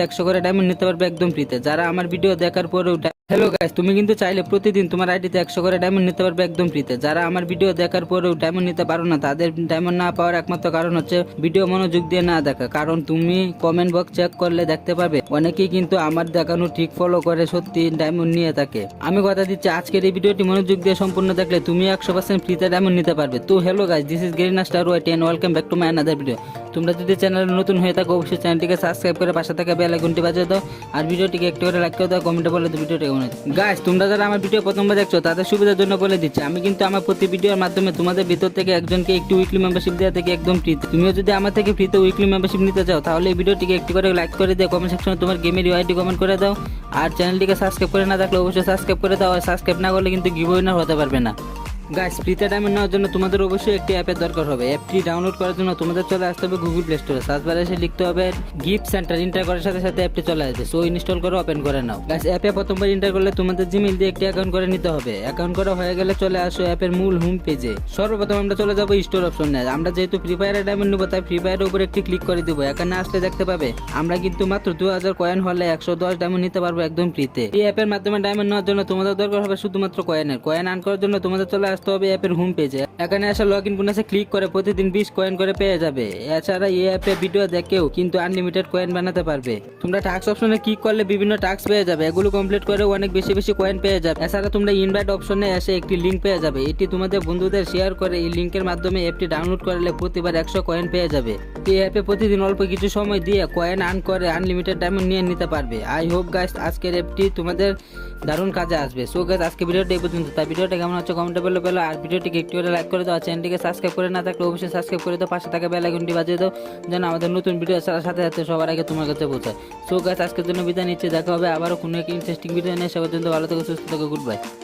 100 করে ডায়মন্ড নিতে পারবে একদম ফ্রিতে। যারা আমার ভিডিও দেখার পরেও হ্যালো গাইস, তুমি কিন্তু চাইলে প্রতিদিন তোমার আইডিতে 100 করে ডায়মন্ড নিতে পারবে একদম ফ্রিতে। যারা আমার ভিডিও দেখার পরেও ডায়মন্ড নিতে পারো না, তাদের ডায়মন্ড না পাওয়ার একমাত্র কারণ হচ্ছে ভিডিও মনোযোগ দিয়ে না দেখা। কারণ তুমি কমেন্ট বক্স চেক করলে দেখতে পাবে অনেকেই কিন্তু আমার দেখানো ঠিক ফলো করে সত্যি ডায়মন্ড নিয়ে থাকে। আমি কথা দিচ্ছি, আজকের এই ভিডিওটি মনোযোগ দিয়ে সম্পূর্ণ দেখলে তুমি 100% ফ্রিতে ডায়মন্ড নিতে পারবে। তো hello guys, this is Gerina star YT and welcome back to my another video. তোমরা যদি চ্যানেলে নতুন হয়ে থাকো অবশ্যই চ্যানেলটিকে সাবস্ক্রাইব করে পাশে থাকা বেল আইকনটি বাজিয়ে দাও আর ভিডিওটিকে একটু করে লাইক করে দাও, কমেন্টে বলে দাও ভিডিওটি কেমন হয়েছে। গাইস, তোমরা যারা আমার ভিডিও প্রথমবার দেখছো তাদের সুবিধার জন্য বলে দিচ্ছি, আমি কিন্তু আমার প্রতি ভিডিওর মাধ্যমে তোমাদের ভিতর থেকে একজনকে একটু উইকলি মেম্বারশিপ দেওয়া থেকে একদম ফ্রিতে। তুমিও যদি আমার থেকে ফ্রিতে উইকলি মেম্বারশিপ নিতে চাও তাহলে এই ভিডিওটিকে একটু করে লাইক করে দিয়ে কমেন্ট সেকশনে তোমার গেমের ইউআইডি কমেন্ট করে দাও। আর চ্যানেলটিকে সাবস্ক্রাইব করে না থাকলে অবশ্যই সাবস্ক্রাইব করে দাও, আর সাবস্ক্রাইব না করলে কিন্তু গিভ উইনার হতে পারবে না। গাইস, ফ্রিতে ডায়মন্ড নেওয়ার জন্য তোমাদের অবশ্যই একটি অ্যাপের দরকার হবে। অ্যাপটি ডাউনলোড করার জন্য তোমাদের চলে আসতে হবে গুগল প্লে স্টোরে। সার্চ বারে এসে লিখতে হবে গিফট সেন্টার। ইন্টার করার সাথে সাথে অ্যাপটি চলে আসবে। সো ইনস্টল করে ওপেন করে নাও। গাইস, অ্যাপে প্রথমবার ইন্টার করলে তোমাদের জিমেইল দিয়ে একটি অ্যাকাউন্ট করে নিতে হবে। অ্যাকাউন্ট করা হয়ে গেলে চলে আসো অ্যাপের মূল হোম পেজে। সর্বপ্রথম আমরা চলে যাবো স্টোর অপশনে। আমরা যেহেতু ফ্রি ফায়ারে ডায়মন্ড নেবো তাই ফ্রি ফায়ারের উপর একটি ক্লিক করে দিব। এখানে আসলে দেখতে পাবে আমরা কিন্তু মাত্র 2000 কয়েন হলে 110 ডায়মন্ড নিতে পারবো একদম ফ্রিতে। এই অ্যাপের মাধ্যমে ডায়মন্ড নেওয়ার জন্য তোমাদের দরকার হবে শুধুমাত্র কয়েনের। কয়েন আর্ন করার জন্য তোমাদের চলে আসতে হবে অ্যাপের হোম পেজে। এখানে আসা লগ ইন বোনাসে ক্লিক করে প্রতিদিন 20 কয়েন করে পেয়ে যাবে। এছাড়া এই অ্যাপে ভিডিও দেখেও কিন্তু আনলিমিটেড কয়েন বানাতে পারবে। তোমরা টাস্ক অপশনে ক্লিক করলে বিভিন্ন টাস্ক পেয়ে যাবে, এগুলো কমপ্লিট করে অনেক বেশি বেশি কয়েন পেয়ে যাবে। এছাড়া তোমরা ইনভাইট অপশনে এসে একটি লিঙ্ক পেয়ে যাবে, এটি তোমাদের বন্ধুদের শেয়ার করে এই লিঙ্কের মাধ্যমে অ্যাপটি ডাউনলোড করলে প্রতিবার 100 কয়েন পেয়ে যাবে। এই অ্যাপে প্রতিদিন অল্প কিছু সময় দিয়ে কয়েন আর্ন করে আনলিমিটেড ডায়মন্ড নিয়ে নিতে পারবে। আই হোপ গাইস আজকের অ্যাপটি তোমাদের দারুণ কাজে আসবে। সো গাইস, আজকে ভিডিওটা এই পর্যন্ত। তাই ভিডিওটা কেমন হচ্ছে কমেন্টে বলে পেলো, আর ভিডিওটিকে একটু করে লাইক করে দাও। চ্যানেলটিকে সাবস্ক্রাইব করে না থাকলে অবশ্যই সাবস্ক্রাইব করে দাও, পাশে থাকা বেল আইকনটি বাজিয়ে দাও যেন আমাদের নতুন ভিডিও ছাড়ার সাথে সাথে সবার আগে তোমার কাছে পৌঁছায়। সো গাইস, আজকের জন্য বিদায় নিচ্ছে। দেখা হবে আবারও কোনো এক ইন্টারেস্টিং ভিডিও নিয়ে। সে পর্যন্ত ভালো থেকো, সুস্থ থেকো, গুড বাই।